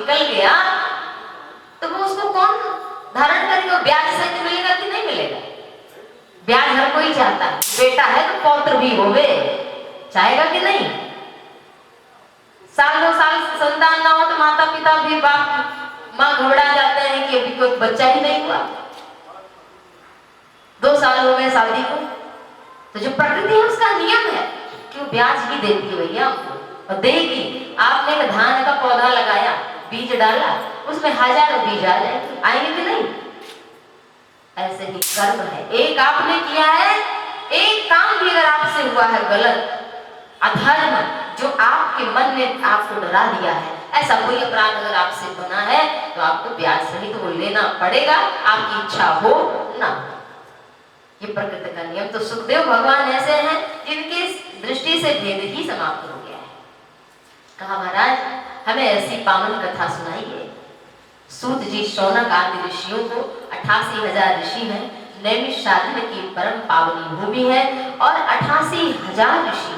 निकल गया तो वो उसको कौन धारण करेगा? ब्याज सहित मिलेगा कि नहीं मिलेगा? ब्याज हर कोई चाहता है, बेटा है तो पौत्र भी होवे, चाहेगा कि नहीं? साल 2 साल संतान ना हो तो माता पिता भी बाप माँ घबरा जाते हैं कि अभी कोई बच्चा ही नहीं हुआ, 2 साल हो गए शादी को। तो जो प्रकृति है उसका नियम है कि वो ब्याज ही देती है भैया आपको, और देगी। आपने एक धान का पौधा लगाया, बीज डाला, उसमें हजारों बीज आ जाएंगे, आएंगे कि नहीं? ऐसे ही कर्म है। एक आपने किया है, एक काम भी अगर आपसे हुआ है गलत, अधर्म, जो आपके मन ने आपको डरा दिया है, ऐसा कोई अपराध अगर आपसे बना है तो आपको ब्याज सहित तो वो लेना पड़ेगा, आपकी इच्छा हो ना। ये प्रकृति का नियम। तो सुखदेव भगवान ऐसे हैं जिनकी दृष्टि से भेद ही समाप्त हो गया है। कहा महाराज हमें ऐसी पावन कथा सुनाइए। सूत जी शौनक आदि ऋषियों को 88,000 ऋषि हैं, नैमिषारण्य की परम पावनी भूमि है और 88,000 ऋषि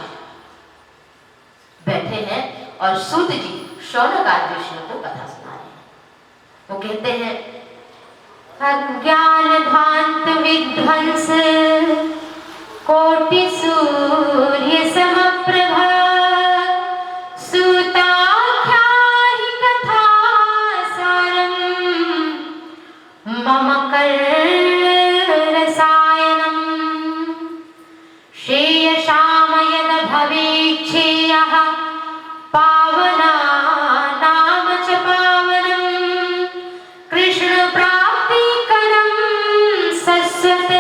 बैठे हैं और सूत जी शौनक आदि ऋषियों को कथा सुना रहे हैं। वो कहते हैं अज्ञान ध्वांत विध्वंस कोटि सूर्य समप्रभा सूताख्याहि कथा सारम मम रसायनम श्रेयसाम यद भवेच्छेयः पावना नाम च पावनम कृष्ण प्राप्ति करम सस्वत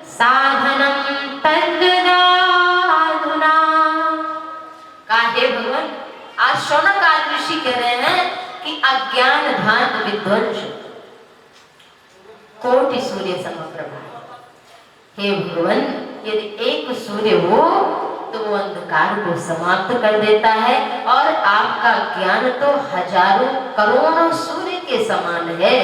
साधनम तद्ददाधुना। काहे भगवान आज शौनक आदि ऋषि कह रहे हैं कि अज्ञान ध्वांत विध्वंस कोटि सूर्य समप्रभा। हे भगवान यदि एक सूर्य हो तो वो अंधकार को समाप्त कर देता है और आपका ज्ञान तो हजारों करोड़ों सूर्य के समान है।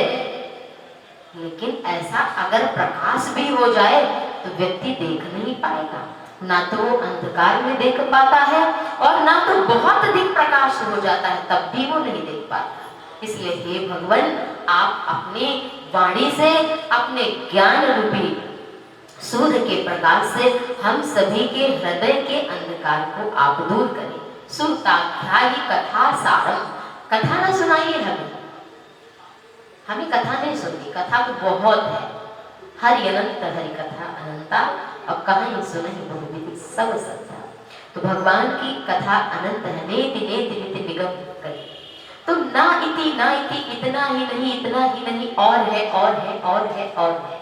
लेकिन ऐसा अगर प्रकाश भी हो जाए तो व्यक्ति देख नहीं पाएगा, ना तो वो अंधकार में देख पाता है और ना तो बहुत अधिक प्रकाश हो जाता है तब भी वो नहीं देख पाता। इसलिए हे भगवान आप अपनी वाणी से अपने ज्ञान रूपी सूर्य के प्रकाश से हम सभी के हृदय के अंधकार को आप दूर करें। सूताख्याहि कथा सारम, कथा ना सुनाइए हमें कथा नहीं सुननी, कथा तो बहुत है, हरि अनंत हरि कथा अनंता और कहीं सुनहि बहुविधि सब सत्या। तो भगवान की कथा अनंत है, नेति नेति निति निगम करे। तो ना इति इतना ही नहीं, इतना ही नहीं, और है और है और है और है।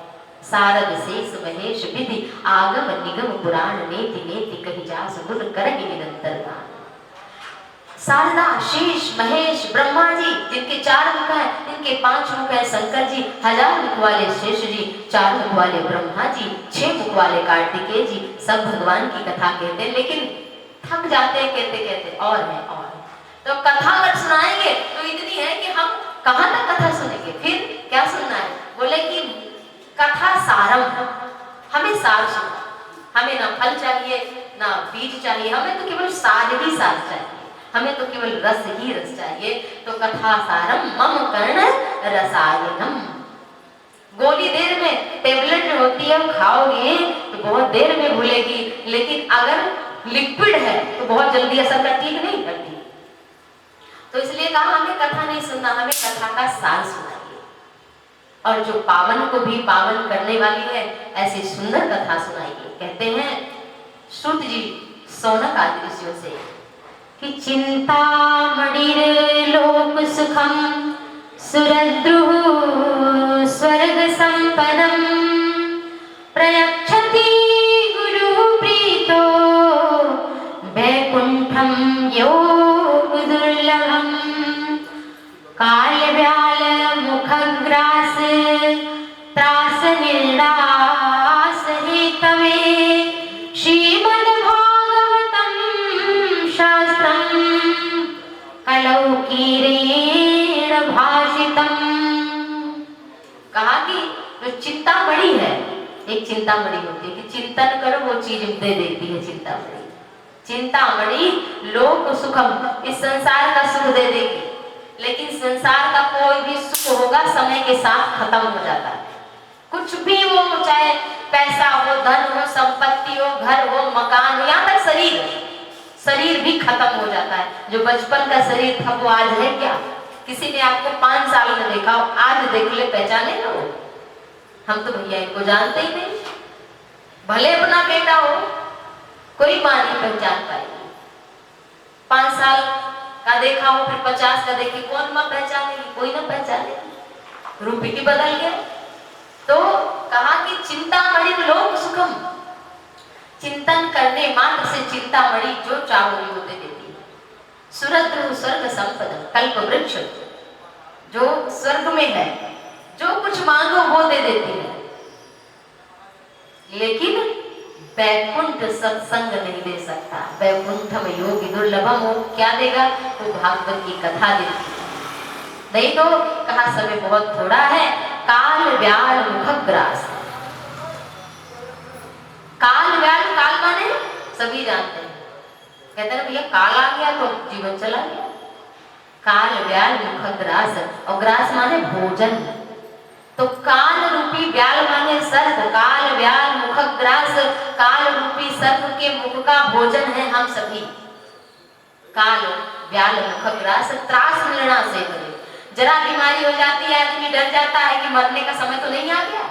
सारद शेष महेश विधि आगम निगम पुराण नेति नेति कहि जा समुद्र करहि निरंतर गान। शारदा शेष महेश ब्रह्मा जी जिनके 4 मुख हैं, जिनके 5 मुख हैं, शंकर जी 1000 मुख वाले शेष जी, 4 मुख वाले ब्रह्मा जी, 6 मुख वाले कार्तिकेय जी, सब भगवान की कथा कहते हैं। लेकिन थक जाते हैं कहते कहते और है और है। तो कथा अगर सुनाएंगे तो इतनी है कि हम कहाँ तक कथा सुनेंगे, फिर क्या सुनना है? बोले कि कथा सारम, हमें सार सुना, हमें ना फल चाहिए ना बीज चाहिए, हमें तो केवल सार ही सार चाहिए, हमें तो केवल रस ही रस चाहिए। तो कथा सारम मम कर्ण रसायनम। गोली देर में टेबलेट होती है, खाओगे तो बहुत देर में भूलेगी, लेकिन अगर लिक्विड है तो बहुत जल्दी असर करती है, नहीं करती। तो इसलिए कहा हमें कथा नहीं सुनना, हमें कथा का सार सुनाइए। और जो पावन को भी पावन करने वाली है ऐसी सुंदर कथा सुनाइए। कहते हैं श्रुत जी शौनक आदि ऋषियों से कि चिंता मणिर लोक सुखम सुरद्रुः स्वर्ग संपन्नम प्रयच्छति गुरु प्रीतो वैकुंठम योग दुर्लभम काल व्याल मुखग्रास त्रास निर्णास हेतवे श्रीमद् भागवतम शास्त्रम कलौ कीरेण भाषितम। कहा कि जो चिंतामणि है, एक चिंतामणि होती है कि चिंतन करो वो चीज दे देती है चिंतामणि। चिंतामणि लोक सुखम, इस संसार का सुख दे देगी, खत्म हो जाता है। कुछ भी हो, चाहे पैसा हो, धन हो, संपत्ति हो, घर हो, मकान हो, यहाँ तक शरीर भी खत्म हो जाता है। जो बचपन का शरीर था वो आज है क्या? किसी ने आपको 5 साल में देखा हो, आज देख ले पहचाने लो। हम तो भैया इनको जानते ही नहीं। भले अपना बेटा हो, कोई मां नहीं पहचान पाएगी। 5 साल का देखा हो, फिर 50 का देखे, कौन मां पहचानेगी? कोई ना पहचानेगी। रूप ही बदल गया। तो कहा कि चिंतामणि लोक सुखम, चिंतन करने मात्र से चिंतामणि जो चाहो वो दे देती है। सुरद्रु स्वर्ग संपदा, कल्प वृक्ष जो स्वर्ग में है, जो कुछ मांगो वो दे देती है। लेकिन वैकुंठ सत्संग नहीं दे सकता। वैकुंठम योगी दुर्लभम, वो क्या देगा? वो भागवत की कथा देती है। नहीं तो कहा समय बहुत थोड़ा है। काल व्याल मुखग्रास, काल व्याल, काल माने सभी जानते हैं। कहते हैं भैया काल आ गया तो जीवन चला गया। काल व्याल मुखग्रास, और ग्रास माने भोजन। तो काल रूपी व्याल माने सर्प, काल व्याल मुखग्रास, काल रूपी सर्प के मुख का भोजन है हम सभी। काल व्याल मुखग्रास, त्रास मिलना से करे। जरा बीमारी हो जाती है, आदमी डर जाता है कि मरने का समय तो नहीं आ गया।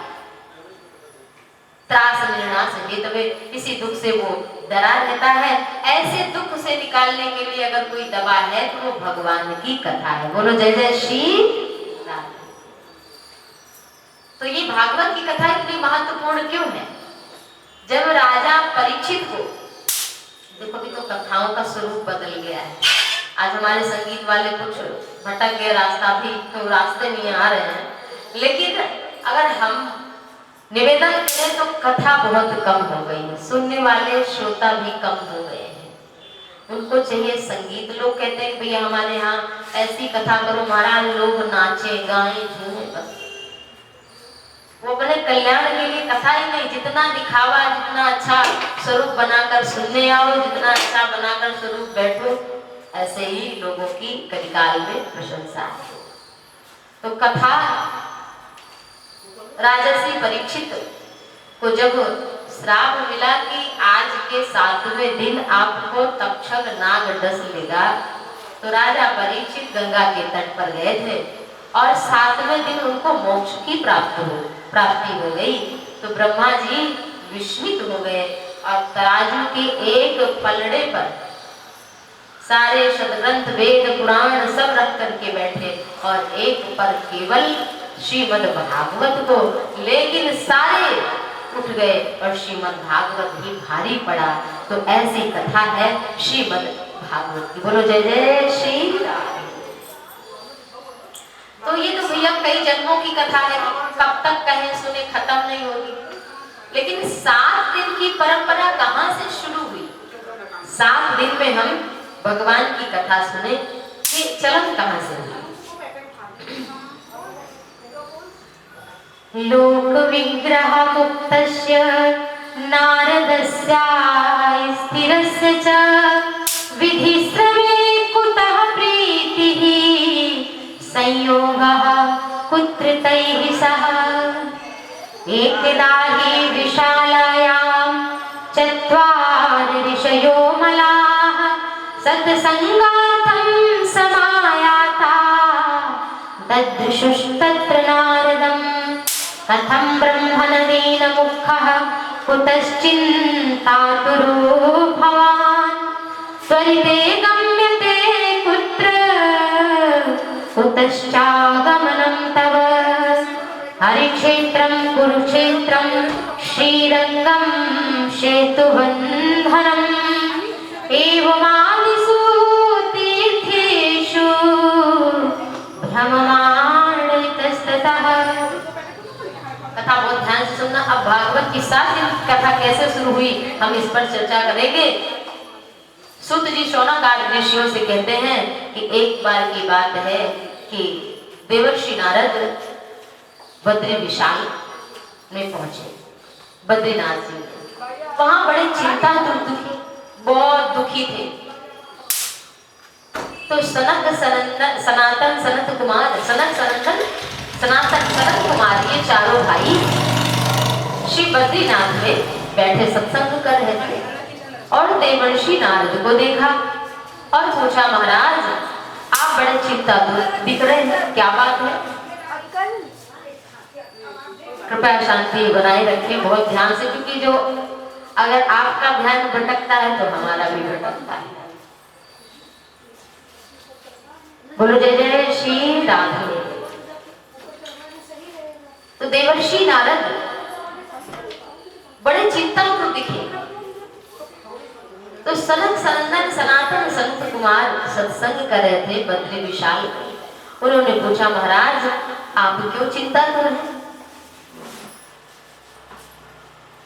त्रास मिलना से तबे किसी दुख से वो डरा रहता है। ऐसे दुख से निकालने के लिए अगर कोई दवा है तो वो भगवान की कथा है। बोलो जय जय श्री राम। तो ये भागवत की कथा इतनी महत्वपूर्ण क्यों है? जब राजा परीक्षित को, देखो अभी तो कथाओं का स्वरूप बदल गया है। आज हमारे संगीत वाले कुछ भटक गए रास्ता, भी तो रास्ते नहीं आ रहे हैं। लेकिन अगर हम निवेदन करें तो कथा बहुत कम हो गई है, सुनने वाले श्रोता भी कम हो गए हैं। उनको चाहिए संगीत। लोग कहते हैं भैया हमारे यहाँ ऐसी कथा करो महाराज, लोग नाचे गाएं झूमे, बस वो अपने कल्याण के लिए कथा ही नहीं। जितना दिखावा, जितना अच्छा स्वरूप बनाकर सुनने आओ, जितना अच्छा बनाकर स्वरूप बैठो, ऐसे ही लोगों की कलिकाल में प्रशंसा है। तो कथा राजर्षि परीक्षित को जब श्राप मिला कि आज के 7वें दिन आपको तक्षक नाग डस लेगा, तो राजा परीक्षित गंगा के तट पर गए थे और 7वें दिन उनको मोक्ष की प्राप्ति हो गई। तो ब्रह्मा जी विस्मित हो गए और तराजू के एक पलड़े पर सारे सदग्रंथ वेद पुराण सब रख करके बैठे और एक पर केवल श्रीमद् भागवत को, लेकिन सारे उठ गए और श्रीमद् भागवत ही भारी पड़ा। तो ऐसी कथा है श्रीमद् भागवत की। बोलो जय जय श्री राम। तो ये तो भैया कई जन्मों की कथा है, कब तक कहें सुने खत्म नहीं होगी। लेकिन 7 दिन की परंपरा कहाँ से शुरू हुई? 7 दिन में हम भगवान की कथा सुने, ये चलन कहाँ से हुई? लोक विग्रह मुक्तस्य नारदस्य स्थिरस्य च विधिश्रवे कुतः प्रीतिः संयोगः कुत्र तैः सह। एकदा हि विशालायां चत्वार ऋषयो मलाः सत्संगार्थं समायाता ददृशुस्तत्र नारदं कथं ब्रह्मणेन मुखः कुतश्चिन्तातुरो भवान् त्वरिते गम्यते कुत्र कुतश्चागमनं तव। हरिक्षेत्रं कुरुक्षेत्रं श्रीरङ्गं सेतुबन्धनम् एवमादिषु तीर्थेषु भ्रममाणितस्ततः। कथा बहुत ध्यान से सुनना। अब भागवत की 7 दिन कथा कैसे शुरू हुई हम इस पर चर्चा करेंगे। सूत जी शौनकादि ऋषियों से कहते हैं कि एक बार की बात है कि देवर्षि नारद बद्री विशाल में पहुंचे, बद्रीनाथ जी। वहां बड़े चिंतातुर थे, बहुत दुखी थे। तो सनक सनातन सनत कुमार, सनक सनंदन सनातन सनत कुमार ये चारों भाई श्री बद्रीनाथ में बैठे सत्संग कर रहे थे और देवर्षि नारद को देखा और पूछा, महाराज आप बड़े चिंता दिख रहे हैं, क्या बात है? कृपया शांति बनाए रखें बहुत ध्यान से, क्योंकि जो अगर आपका ध्यान भटकता है तो हमारा भी भटकता है। बोलो जय जय श्री राधे। तो देवर्षि नारद बड़े चिंतातुर दिखे। तो सनत सनंदन सनातन संत कुमार सत्संग कर रहे थे बद्री विशाल। उन्होंने पूछा, महाराज आप क्यों चिंतातुर हैं?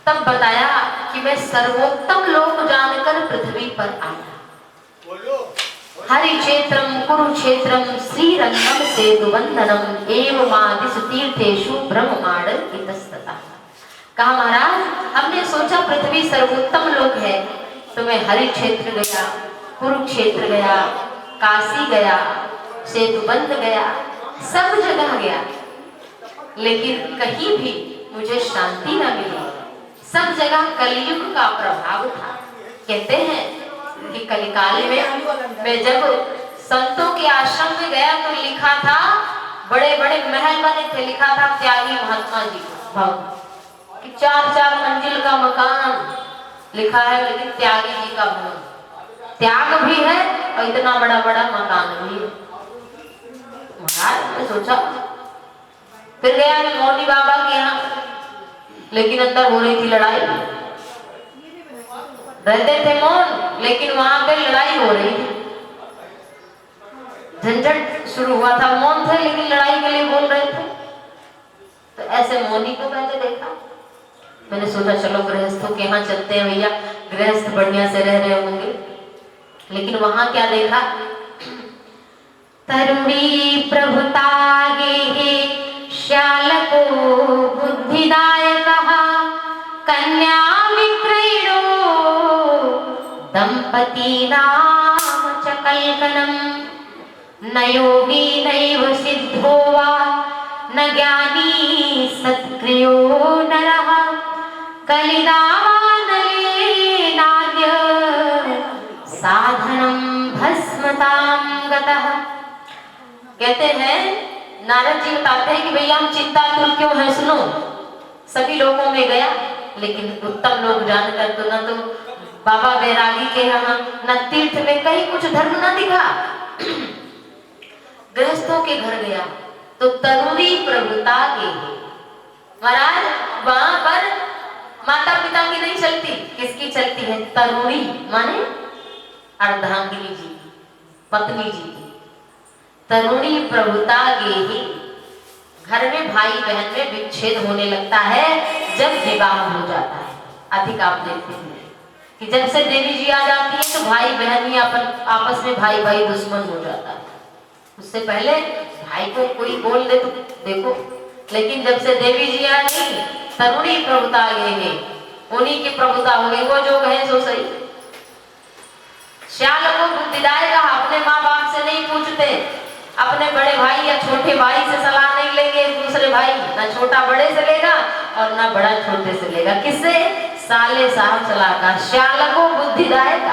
तब बताया कि मैं सर्वोत्तम लोक जानकर पृथ्वी पर आया। हरि क्षेत्रम कुरुक्षेत्रम श्रीरंगम सेतुवंदनम एवमादिश तीर्थेषु ब्रह्मांड इतस्ततः। कहा, महाराज हमने सोचा पृथ्वी सर्वोत्तम लोक है, तो मैं हरि क्षेत्र गया, कुरुक्षेत्र गया, काशी गया, सेतुबंध गया, सब जगह गया, लेकिन कहीं भी मुझे शांति न मिली। सब जगह कलयुग का प्रभाव था। कहते हैं कि कलिकाल में मैं जब संतों के आश्रम में गया तो लिखा था, बड़े बड़े महल बने थे, लिखा था त्यागी महात्मा जी भवन कि 4-4 मंजिल का मकान लिखा है, लेकिन त्यागी जी का भवन, त्याग भी है और इतना बड़ा बड़ा मकान भी है। महाराज ने सोचा, फिर गया मैं मौनी बाबा के यहाँ, लेकिन अंदर हो रही थी लड़ाई। रहते थे मौन, लेकिन वहां पे लड़ाई हो रही थी, झंझट शुरू हुआ था। मौन थे लेकिन लड़ाई के लिए बोल रहे थे। तो ऐसे मौनी को मैंने देखा, मैंने सोचा चलो गृहस्थों के यहाँ चलते हैं भैया, गृहस्थ बढ़िया से रह रहे होंगे। लेकिन वहां क्या देखा, तरुणी प्रभुता गे श्याल को बुद्धिदायकः कन्या विक्रयणो दंपती नाम च कल्पनम न योगी नैव सिद्धो वा न ज्ञानी सत्क्रियो नरः कलिदावानले नाद्य साधनम भस्मतां गतः। कहते हैं, नारद जी बताते हैं कि भैया हम चिंतातुर क्यों हैं, सुनो। सभी लोगों में गया, लेकिन उत्तम लोग जानकर तो न तो बाबा बैरागी के यहाँ न तीर्थ में कहीं कुछ धर्म न दिखा। गृहस्थों के घर गया तो तरुणी प्रभुता के, महाराज वहां पर माता पिता की नहीं चलती, किसकी चलती है? तरुणी माने अर्धांगिनी जी की, पत्नी जी की। तरुणी प्रभुता गेहि, घर में भाई बहन में विच्छेद होने लगता है जब विवाह हो जाता है। अधिक आप देखते हैं कि जब से देवी जी आ जाती है तो भाई बहन ही आपस में भाई भाई दुश्मन हो जाता है। उससे पहले भाई को कोई बोल दे तो देखो, लेकिन जब से देवी जी आ गई, तरुणी प्रभुता गेहि, उन्हीं की प्रभुता हो गई। वो जो है सो सही। श्याल को बुद्धिदायक, अपने माँ बाप से नहीं पूछते, अपने बड़े भाई या छोटे भाई से सलाह नहीं लेंगे। दूसरे भाई ना छोटा बड़े से लेगा और ना बड़ा छोटे से लेगा। किससे? साले साहब चलाका, श्याल को बुद्धिदायक।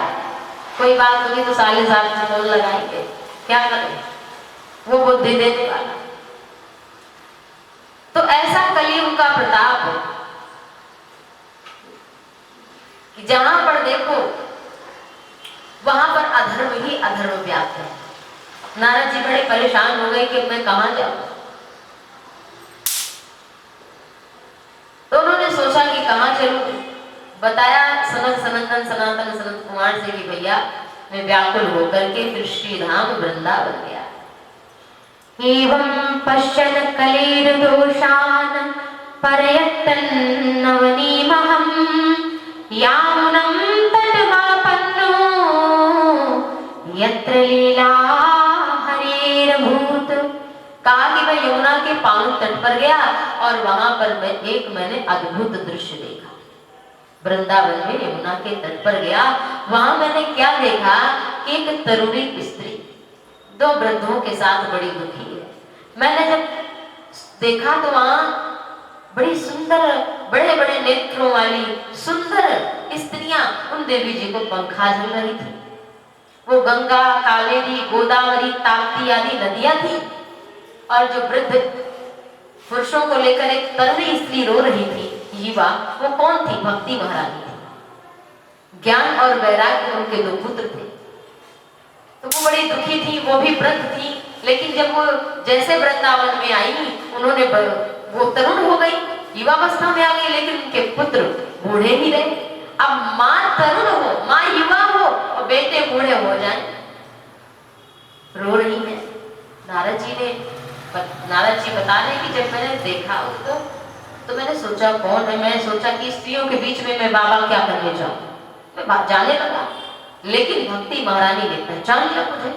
कोई बात होगी तो साले साहब से फोन लगाएंगे, क्या करें, वो बुद्धि देने वाला। तो ऐसा कलयुग का प्रताप कि जहां पर देखो वहां पर अधर्म ही अधर्म व्याप्त है। नारद जी बड़े परेशान हो गए कि मैं कहां जाऊं। तो उन्होंने सोचा कि कहां चलूं। बताया सनातन सनत कुमार से कि भैया मैं व्याकुल होकर के फिर श्री धाम वृंदावन गया। एवं पश्चन कलेर दोषान परयत्तन नवनीमहं यामुनं तटमापन्नो यत्र लीला हरेरभूत। कहा कि मैं यमुना के पावन तट पर गया और वहां पर मैंने अद्भुत दृश्य देखा। वृंदावन में यमुना के तट पर गया, वहां मैंने क्या देखा कि एक तरुणी स्त्री 2 वृद्धों के साथ बड़ी दुखी है। मैंने जब देखा तो वहां बड़ी सुंदर, बड़े बड़े नेत्रों वाली सुंदर स्त्रियां उन देवी जी को पंखा झल रही थी। वो गंगा, कावेरी, गोदावरी, ताप्ती आदि नदियां थी, और जो वृद्ध पुरुषों को लेकर एक तरुणी स्त्री रो रही थी, युवा, वो कौन थी? भक्ति महारानी थी। ज्ञान और वैराग्य उनके दो पुत्र थे, तो वो बड़ी दुखी थी, वो भी वृद्ध थी। लेकिन जब वो जैसे वृंदावन में आई, उन्होंने वो तरुण हो गई, युवावस्था में आ गई, लेकिन उनके पुत्र बूढ़े ही रहे। अब माँ तरुण हो, माँ युवा हो और बेटे बूढ़े हो जाएं, रो रही है। नारद जी बता रहे कि जब मैंने देखा उसको तो मैंने सोचा कौन है, मैं सोचा कि स्त्रियों के बीच में मैं बाबा क्या करने जाऊं, मैं जाने लगा। लेकिन भक्ति महारानी ने पहचान लिया मुझे,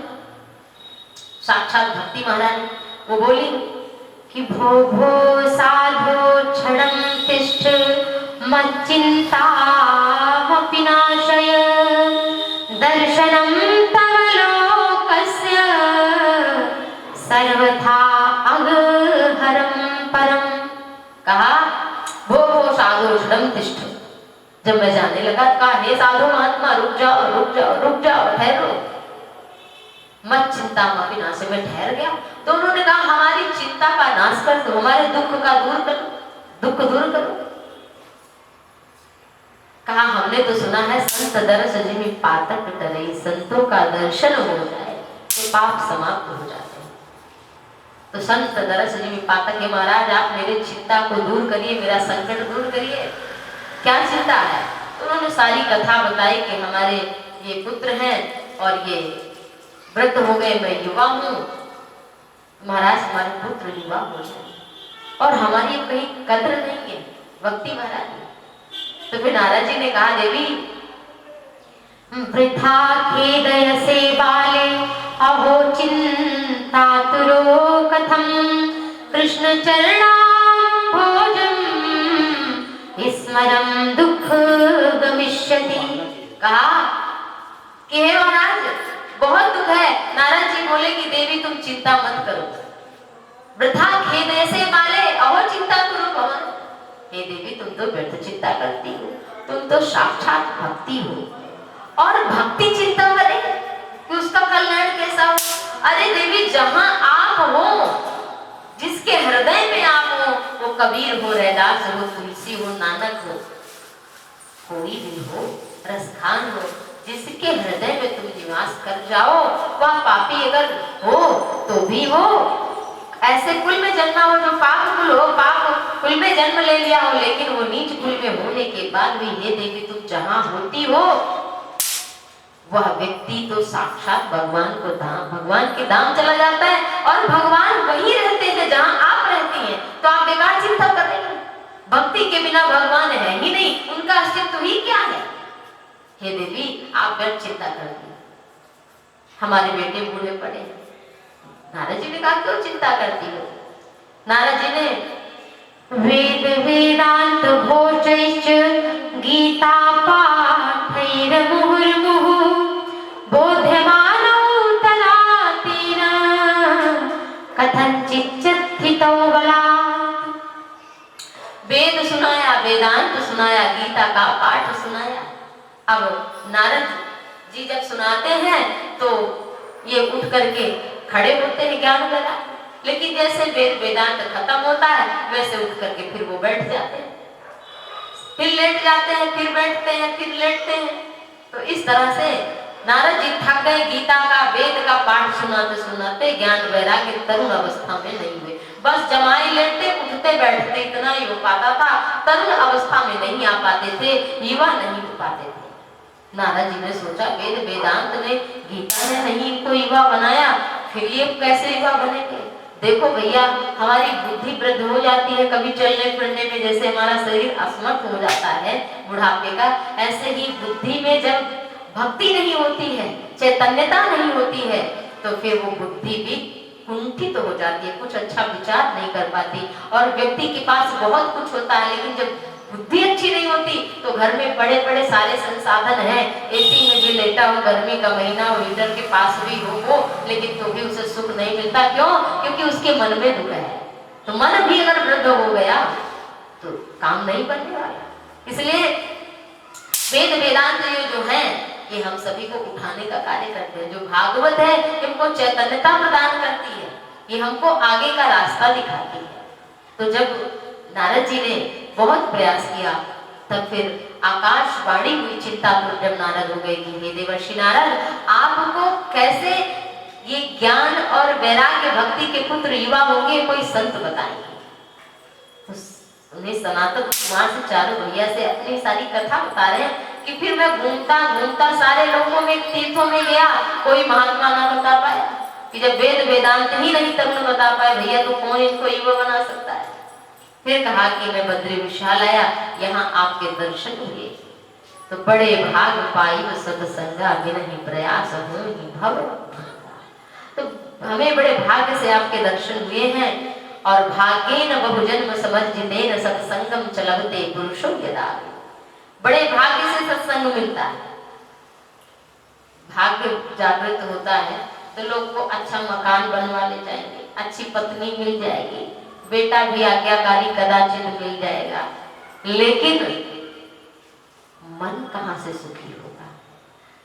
साक्षात भक्ति महारानी। वो बोली कि भो भो साधो क्षणं तिष्ठ मच्चिंतामपि नाशय दर्शनं तव लोकस्य सर्वथा अगहरं परम। कहा भो भो साधो क्षणं तिष्ठ। जब मैं जाने लगा, कहा हे साधु महात्मा रुक जाओ रुक जाओ रुक जाओ, ठहरो, मत चिंता मापी नाश। में ठहर गया तो उन्होंने कहा हमारी चिंता का नाश कर दो, हमारे दुख का दूर करो, दुख दूर करो। कहा हमने तो सुना है संत दर्श जिमि पातक टरे, संतों का दर्शन हो जाए तो पाप समाप्त हो जाते हैं। तो संत दर्श जिमि पातक, हे महाराज आप मेरी चिंता को दूर करिए, मेरा संकट दूर करिए। क्या चिंता है? उन्होंने सारी कथा बताई कि हमारे ये पुत्र हैं और ये वृद्ध हो गए, मैं युवा हूँ, महाराज हमारे पुत्र युवा हो जाए और हमारी कहीं कद्र नहीं है। भक्ति महाराज तो फिर नारद जी ने कहा देवी वृथा खेदयसे बाले अहो चिंतातुरो कथम कृष्ण चरणाम्भोजं स्मरं दुख गमिष्यति। कहा कि हे महाराज बहुत दुख है। नारद जी बोले कि देवी तुम चिंता मत करो, वृथा खेदयसे बाले अहो चिंतातुरो भवन। हे देवी तुम तो व्यर्थ चिंता करती हो, तुम तो साक्षात भक्ति हो और भक्ति चिंता करे कि उसका कल्याण कैसा हो। अरे देवी जहां आप हो, जिसके हृदय में आप हो, वो कबीर हो, रैदास हो, तुलसी हो, नानक हो, कोई भी हो, रसखान हो, जिसके हृदय में तुम निवास कर जाओ, वह पापी अगर हो तो भी हो, ऐसे कुल में जन्मा हो जो पाप कुल हो, पाप कुल में जन्म ले लिया हो, लेकिन वो नीच कुल में होने के बाद भी हे देवी तुम जहां होती हो, वह व्यक्ति तो साक्षात भगवान को भगवान के धाम चला जाता है और भगवान वही रहते हैं जहां आप रहती हैं। तो आप बेकार चिंता कर रही हैं। भक्ति के बिना भगवान है ही नहीं, उनका अस्तित्व ही क्या है। हे देवी आप व्यर्थ चिंता करती, हमारे बेटे बूढ़े पड़े। नारद जी ने कहा क्यों चिंता करती हो? नारद जी ने वेद वेदांत भोजैश्च गीता पाठैर मुहुर्मुहु बोध्यमानौ तदा तेन कथंचित् स्थितौ बलात्। वेद सुनाया, वेदांत सुनाया, गीता का पाठ सुनाया। अब नारद जी जब सुनाते हैं तो ये उठ करके खड़े होते हैं ज्ञान लगा, लेकिन जैसे वेद वेदांत खत्म होता है वैसे उठ करके फिर वो बैठ जाते हैं, फिर लेट जाते हैं, फिर बैठते हैं, फिर लेटते हैं। तो इस तरह से नारद जी थक गए गीता का, वेद का पाठ सुनाते सुनाते। ज्ञान वैराग्य तरुण अवस्था में नहीं हुए, बस जमाई लेटते उठते बैठते इतना ही हो पाता था। तरुण अवस्था में नहीं आ पाते थे, युवा नहीं हो पाते थे। नारद जी ने सोचा वेद वेदांत ने, गीता ने नहीं इनको युवा बनाया, फिर ये कैसे युवा बनेंगे। देखो भैया हमारी बुद्धि वृद्ध हो जाती है कभी चलने फिरने में, जैसे हमारा शरीर असमर्थ हो जाता है बुढ़ापे का, ऐसे ही बुद्धि में जब भक्ति नहीं होती है, चैतन्यता नहीं होती है, तो फिर वो बुद्धि भी कुंठित तो हो जाती है, कुछ अच्छा विचार नहीं कर पाती। और व्यक्ति के पास बहुत कुछ होता है, लेकिन जब बुद्धि अच्छी नहीं होती तो घर में बड़े बड़े सारे संसाधन हैं, एसी में भी लेटा हो, गर्मी का महीना हो, हीटर के पास भी हो वो, लेकिन तो भी उसे सुख नहीं मिलता। क्यों? क्योंकि उसके मन में दुख है, तो मन भी अगर वृद्ध हो गया तो काम नहीं बनने वाला। इसलिए वेद वेदांत ये जो है ये हम सभी को उठाने का कार्य करते हैं। जो भागवत है हमको चैतन्यता प्रदान करती है, ये हमको आगे का रास्ता दिखाती है। तो जब नारद जी ने बहुत प्रयास किया तब फिर आकाशवाणी हुई चिंतातुर जब नारद हो गए कि हे देवर्षि नारद, आपको कैसे ये ज्ञान और वैराग्य भक्ति के पुत्र युवा होंगे, कोई संत बताएंगे। तो उन्हें सनातन कुमार से चारों भैया से अपनी सारी कथा बता रहे हैं कि फिर मैं घूमता घूमता सारे लोगों में तीर्थों में गया, कोई महात्मा ना बता पाया कि जब वेद वेदांत ही नहीं तरुण बता पाए भैया तो कौन इनको युवा बना सकता है। फिर कहा कि मैं बद्री विशाल आया, यहाँ आपके दर्शन हुए तो बड़े भाग पाई सत्संगा बिनहि प्रयास हो भव। तो हमें बड़े भाग्य से आपके दर्शन हुए हैं और भाग्येन बहुजन्म समर्जितेन सत्संगम चलवते पुरुषो यदा। बड़े भाग्य से सत्संग मिलता है। भाग्य जागृत होता है तो लोग को अच्छा मकान बनवा ले जाएंगे, अच्छी पत्नी मिल जाएगी, बेटा भी आज्ञाकारी कदाचित मिल जाएगा, लेकिन मन कहाँ से सुखी होगा?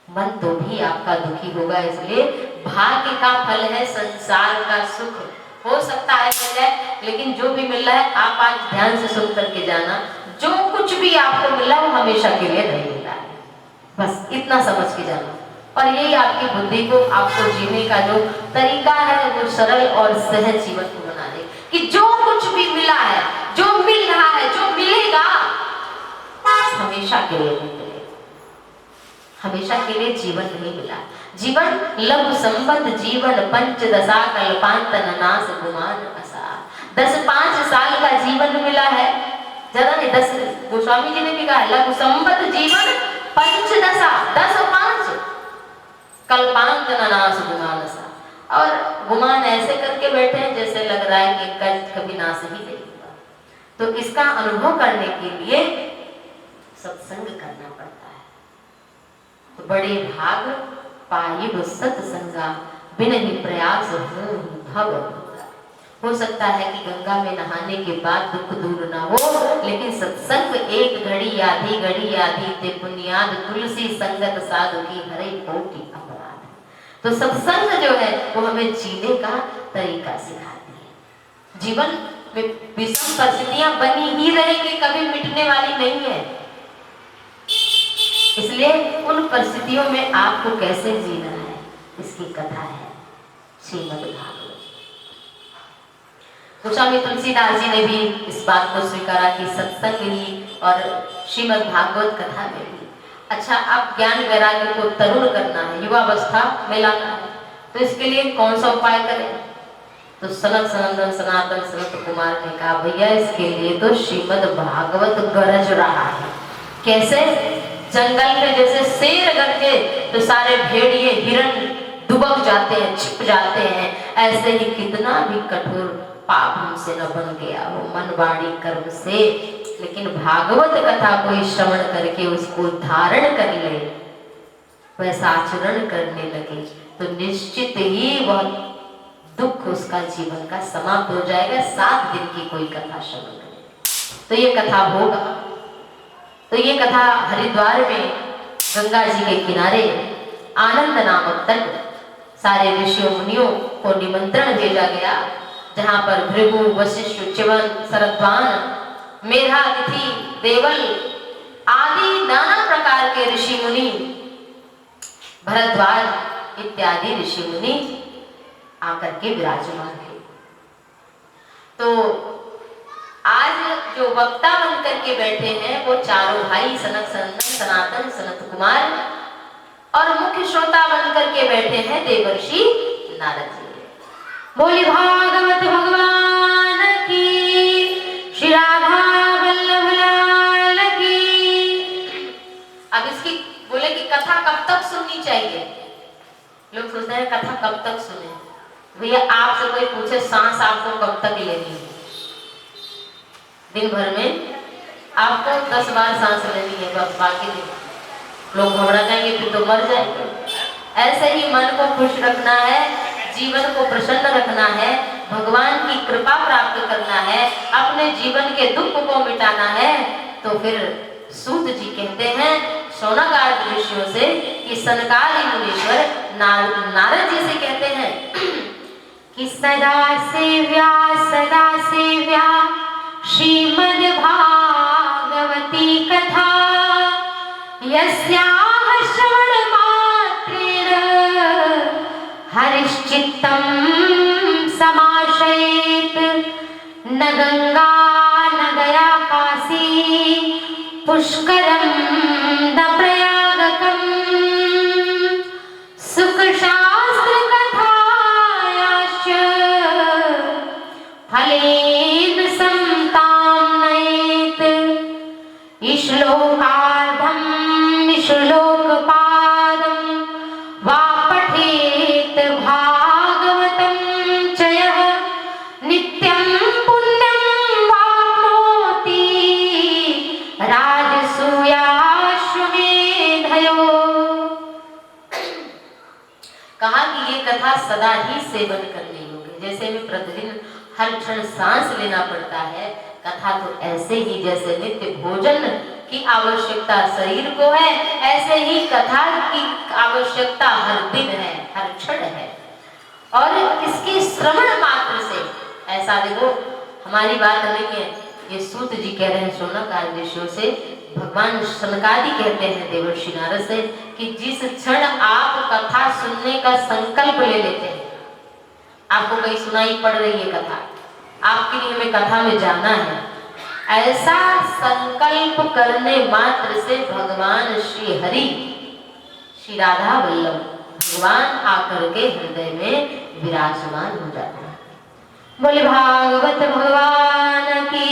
मन तो भी आपका दुखी होगा। इसलिए भाग्य का फल है संसार का सुख। हो सकता है मिल जाए, लेकिन जो भी मिल रहा है आप आज ध्यान से सुन करके जाना, जो कुछ भी आपको मिला वो हमेशा के लिए नहीं मिला है, बस इतना समझ के जाना। और यही आपकी बुद्धि को, आपको जीने का जो तरीका है वो सरल और सहज जीवन को बना दे कि जो कुछ भी मिला है, जो मिल रहा है, जो मिलेगा हमेशा के लिए नहीं मिलेगा, हमेशा के लिए जीवन नहीं मिला। जीवन लघु संबंध जीवन पंचदशा कल्पांत नास गुमान असा। 10-5 साल का जीवन मिला है, ज्यादा नहीं। 10 गोस्वामी जी ने भी कहा लघु संबंध जीवन पंचदशा 10-5 कल्पांत नास गुमान असा। और गुमान ऐसे करके बैठे हैं जैसे लग रहा है कि कभी नाश ही नहीं होगा। तो इसका अनुभव करने के लिए सत्संग करना पड़ता है। तो बड़े भाग पाइब सत्संगा बिनहि प्रयास हो भव। हो सकता है कि गंगा में नहाने के बाद दुख दूर ना हो, लेकिन सत्संग एक घड़ी आधी ते पुण्याद तुलसी संगत साधु की हरे कोटि अपराध। तो सत्संग जो है वो हमें जीने का तरीका सिखाती है। जीवन में विषम परिस्थितियां बनी ही रहेंगी, कभी मिटने वाली नहीं है। इसलिए उन परिस्थितियों में आपको कैसे जीना है, इसकी कथा है श्रीमद् भागवत। गोस्वामी तुलसीदास जी ने भी इस बात को स्वीकारा कि सत्संग ही और श्रीमद् भागवत कथा में भी अच्छा आप ज्ञान वैराग्य को तरुण करना है, युवावस्था में लाना है। तो इसके लिए कौन सा उपाय करें? तो सनत सनंदन सनातन सनत कुमार ने कहा भैया इसके लिए तो श्रीमद् भागवत गरज रहा है। कैसे? जंगल में जैसे शेर गरजे तो सारे भेड़िए हिरण दुबक जाते हैं, छिप जाते हैं, ऐसे ही कितना भी कठोर पाप हमसे न बन गया हो मन वाणी कर्म से, लेकिन भागवत कथा को श्रवण करके उसको धारण कर ले, वैसा आचरण करने लगे तो निश्चित ही वह दुख उसका जीवन का समाप्त हो जाएगा। 7 दिन की कोई कथा श्रवण करे तो ये कथा होगा। तो ये कथा हरिद्वार में गंगा जी के किनारे आनंद नामक तट सारे ऋषियों मुनियों को निमंत्रण भेजा गया, जहां पर भृगु वशिष्ठ च्यवन शरद्वान मेधातिथि देवल आदि नाना प्रकार के ऋषि मुनि भरद्वाज इत्यादि ऋषि मुनि आकर के विराजमान है। तो आज जो वक्ता बनकर के बैठे हैं वो चारों भाई सनक सनंदन सनातन सनत कुमार, और मुख्य श्रोता बनकर के बैठे हैं देवर्षि नारद जी। बोली भागवत भगवान की, श्री राधा वल्लभ लाल की। अब इसकी बोले कि कथा कब तक सुननी चाहिए? लोग सोचते हैं कथा कब तक सुने। भैया आपसे कोई पूछे सांस आपको कब तक लेनी है? दिन भर में आपको 10 बार सांस लेनी है, बस बाकी दिन लोग घबरा जाएंगे फिर तो मर जाएंगे। ऐसे ही मन को खुश रखना है, जीवन को प्रसन्न रखना है, भगवान की की कृपा प्राप्त करना है, अपने जीवन के दुख को मिटाना है, तो फिर सूत जी कहते हैं शौनकादिक ऋषियों से कि सनकादि मुनीश्वर नारद जी से कहते हैं कि सदा सेव्या श्रीमद् भागवती कथा यस्याः श्रवण मात्रेण हरिश्चित्तं समाशयेत् न गंगा न गया काशी पुष्करं न प्रयागकम् सुखशास्त्र कथायाश्च फलेन संतां नयेत् श्लोकार्धं श्लोकपादं वा पठेत् भागवतं च यः नित्यं पुण्यं वाप्नोति राजसूयाश्वमेधयो। कहा कि ये कथा सदा ही सेवन करने योग्य, जैसे में प्रतिदिन हर क्षण सांस लेना पड़ता है, कथा तो ऐसे ही जैसे नित्य भोजन की आवश्यकता शरीर को है, ऐसे ही कथा की आवश्यकता हर दिन है, हर क्षण है। और इसके श्रवण मात्र से, ऐसा देखो हमारी बात नहीं है, ये सूत जी कह रहे हैं शौनकादि ऋषियों से, भगवान सनकादि कहते हैं देवर्षि नारद से कि जिस क्षण आप कथा सुनने का संकल्प ले लेते हैं, आपको कहीं सुनाई पड़ रही है कथा, आपके लिए हमें कथा में जाना है, ऐसा संकल्प करने मात्र से भगवान श्री हरि श्री राधा वल्लभ भगवान आकर के हृदय में विराजमान हो जाते हैं। बोले भागवत भगवान की।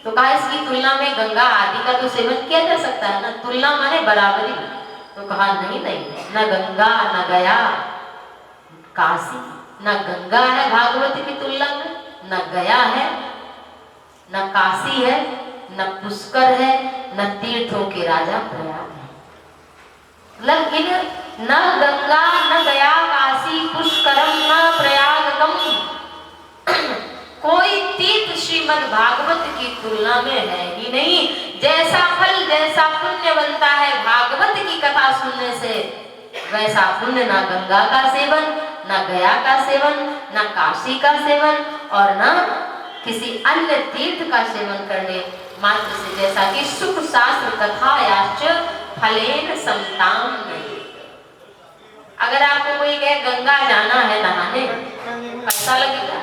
तो कहा इसकी तुलना में गंगा आदि का तो सेवन किया जा सकता है ना, तुलना माने बराबरी। तो कहा नहीं, न गंगा न गया काशी, न गंगा है भागवत की तुलना में, न गया है, न काशी है, न पुष्कर है, न तीर्थों के राजा प्रयाग है। मतलब इन न गंगा न गया काशी पुष्करम न प्रयागकम, कोई तीर्थ श्रीमद् भागवत की तुलना में है ही नहीं। जैसा फल जैसा पुण्य बनता है भागवत की कथा सुनने से, वैसा पुण्य ना गंगा का सेवन, ना गया का सेवन, ना काशी का सेवन और ना किसी अन्य तीर्थ का सेवन करने मात्र से, जैसा कि सुख शास्त्र कथायाश्च फलेन संतां नहीं। अगर आपको कोई कहे गंगा जाना है नहाने, पैसा लगेगा,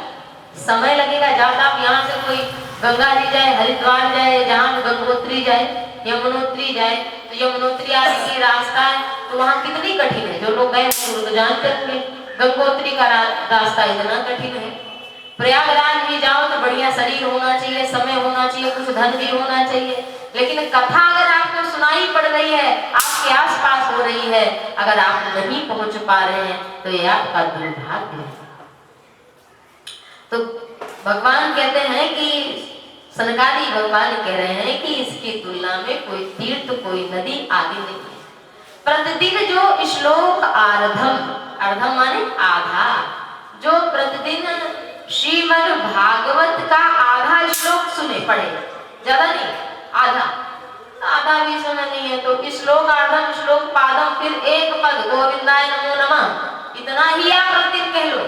समय लगेगा ज्यादा। आप यहाँ से कोई गंगा जी जाए, हरिद्वार जाए, जहाँ गंगोत्री जाए, यमुनोत्री जाए, तो यमुनोत्री आदि की रास्ता है तो वहाँ कितनी कठिन है। जो लोग गए वो तो जानते होंगे गंगोत्री का रास्ता इतना कठिन है। प्रयागराज भी जाओ तो बढ़िया शरीर होना चाहिए, समय होना चाहिए, कुछ धन भी होना चाहिए। लेकिन कथा अगर आपको सुनाई पड़ रही है, आपके आसपास हो रही है, अगर आप नहीं पहुंच पा रहे हैं तो ये आपका दुर्भाग्य है। तो भगवान कहते हैं कि सनकादि भगवान कह रहे हैं कि इसकी तुलना में कोई तीर्थ कोई नदी आदि नहीं है। प्रतिदिन जो श्लोक आर्धम माने आधा, जो प्रतिदिन श्रीमद् भागवत का आधा श्लोक सुने पढ़े, ज्यादा नहीं, आधा भी समय नहीं है तो श्लोक आर्धम श्लोक पादम, फिर एक पद गोविंदाय नमो नमः, इतना ही आप प्रतिदिन कह लो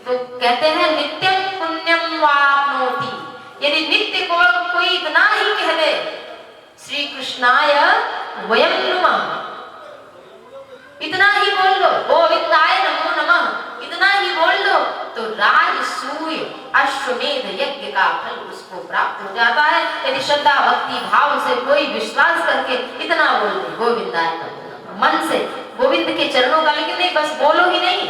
तो कहते हैं नित्यम पुण्यम वाप्नोति। यदि नित्य को कोई इतना ही कह दे श्री कृष्णाय वयं नुमः, इतना ही बोल लो, गोविंदाय नमो नमः इतना ही बोल लो, तो राजसूय अश्वमेध यज्ञ का फल उसको प्राप्त हो जाता है। यदि श्रद्धा भक्ति भाव से कोई विश्वास करके इतना बोल दे गोविंदाय नमो नमः मन से, गोविंद के चरणों का, लेकिन नहीं बस बोलो ही नहीं,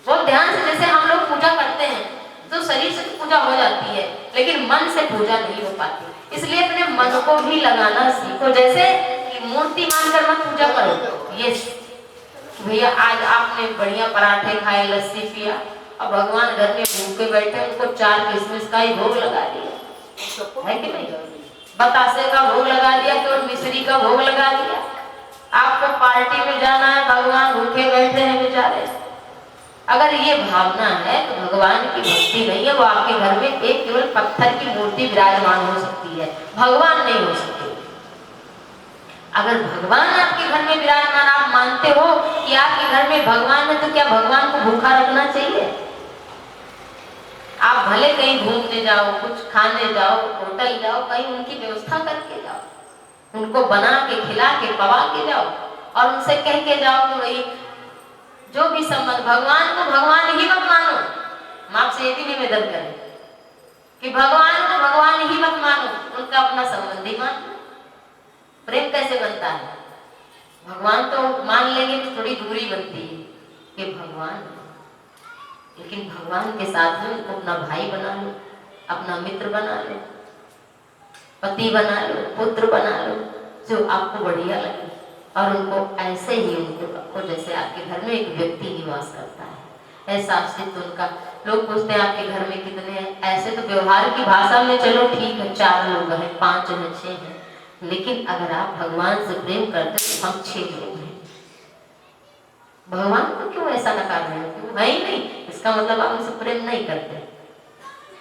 बहुत ध्यान से। जैसे हम लोग पूजा करते हैं तो शरीर से तो पूजा हो जाती है, लेकिन मन से पूजा नहीं हो पाती। इसलिए अपने मन को भी लगाना सीखो। जैसे कि मूर्ति मानकर मत पूजा करो, ये भैया आज आपने बढ़िया पराठे खाए, लस्सी पिया, अब भगवान घर में भूखे बैठे, उनको 4 किशमिश का ही भोग लगा दिया, है कि नहीं? बतासे का भोग लगा दिया, तो मिश्री का भोग लगा दिया। आपको पार्टी में जाना है, भगवान भूखे बैठे हैं बेचारे। अगर ये भावना है तो भगवान की भक्ति है वो आपके घर में एक केवल पत्थर की मूर्ति विराजमान हो सकती है, भगवान नहीं हो सकते। अगर भगवान आपके घर में विराजमान, आप मानते हो कि आपके घर में भगवान है, तो क्या भगवान को भूखा रखना चाहिए? आप भले कहीं घूमने जाओ, कुछ खाने जाओ, होटल जाओ, कहीं उनकी व्यवस्था करके जाओ, उनको बना के खिला के पवा के जाओ और उनसे कह के जाओ कि भाई जो भी संबंध, भगवान को भगवान ही मत मानो। हम आपसे ये भी निवेदन करें कि भगवान को भगवान ही मत मानो, उनका अपना संबंधी मानो। प्रेम कैसे बनता है? भगवान तो मान लेंगे तो थोड़ी दूरी बनती है कि भगवान, लेकिन भगवान के साथ में उनको अपना भाई बना लो, अपना मित्र बना लो, पति बना लो, पुत्र बना लो, जो आपको बढ़िया लगे। और उनको ऐसे ही उनको रखो जैसे आपके घर में एक व्यक्ति निवास करता है, ऐसा अस्तित्व उनका। लोग पूछते हैं आपके घर में कितने हैं? ऐसे तो व्यवहार की भाषा में चलो ठीक है 4 लोग हैं, 5 हैं, 6 हैं, लेकिन अगर आप भगवान से प्रेम करते तो हम 6 लोग हैं। भगवान को क्यों ऐसा नकार रहे हो? क्यों है ही नहीं, इसका मतलब आप उनसे प्रेम नहीं करते।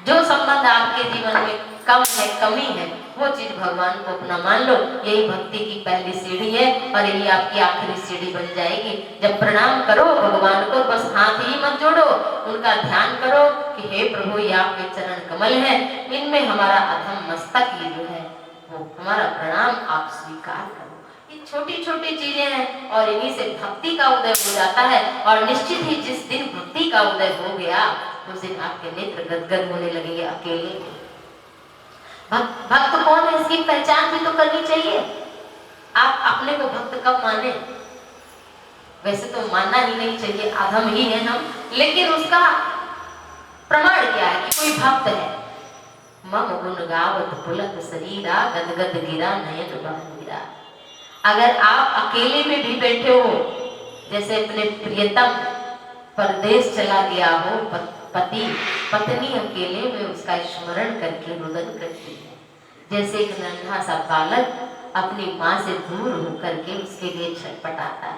जो संबंध आपके जीवन में कम है, कमी है, वो चीज भगवान को अपना मान लो। यही भक्ति की पहली सीढ़ी है और यही आपकी आखिरी सीढ़ी बन जाएगी। जब प्रणाम करो भगवान को, बस हाथ ही मत जोड़ो, उनका ध्यान करो कि हे प्रभु ये आपके चरण कमल है, इनमें हमारा अधम मस्तक ये जो है वो हमारा प्रणाम आप स्वीकार करो। ये छोटी छोटी चीजें हैं और इन्हीं से भक्ति का उदय हो जाता है। और निश्चित ही जिस दिन भक्ति का उदय हो गया उस दिन आपके नेत्र गदगद होने लगेंगे अकेले। भक्त कौन है इसकी पहचान भी तो करनी चाहिए। आप अपने को भक्त कब माने? वैसे तो मानना ही नहीं चाहिए, अधम ही है हम, लेकिन उसका प्रमाण क्या है कि कोई भक्त है? मम गुण गावत पुलक शरीरा, गदगद गिरा नयन बहनीरा। अगर आप अकेले में भी बैठे हो, जैसे अपने प्रियतम परदेश चला गया हो, पति पत्नी अकेले में उसका स्मरण करके रुदन करती है, जैसे एक नन्हा सा बालक अपनी माँ से दूर होकर के उसके लिए छटपटाता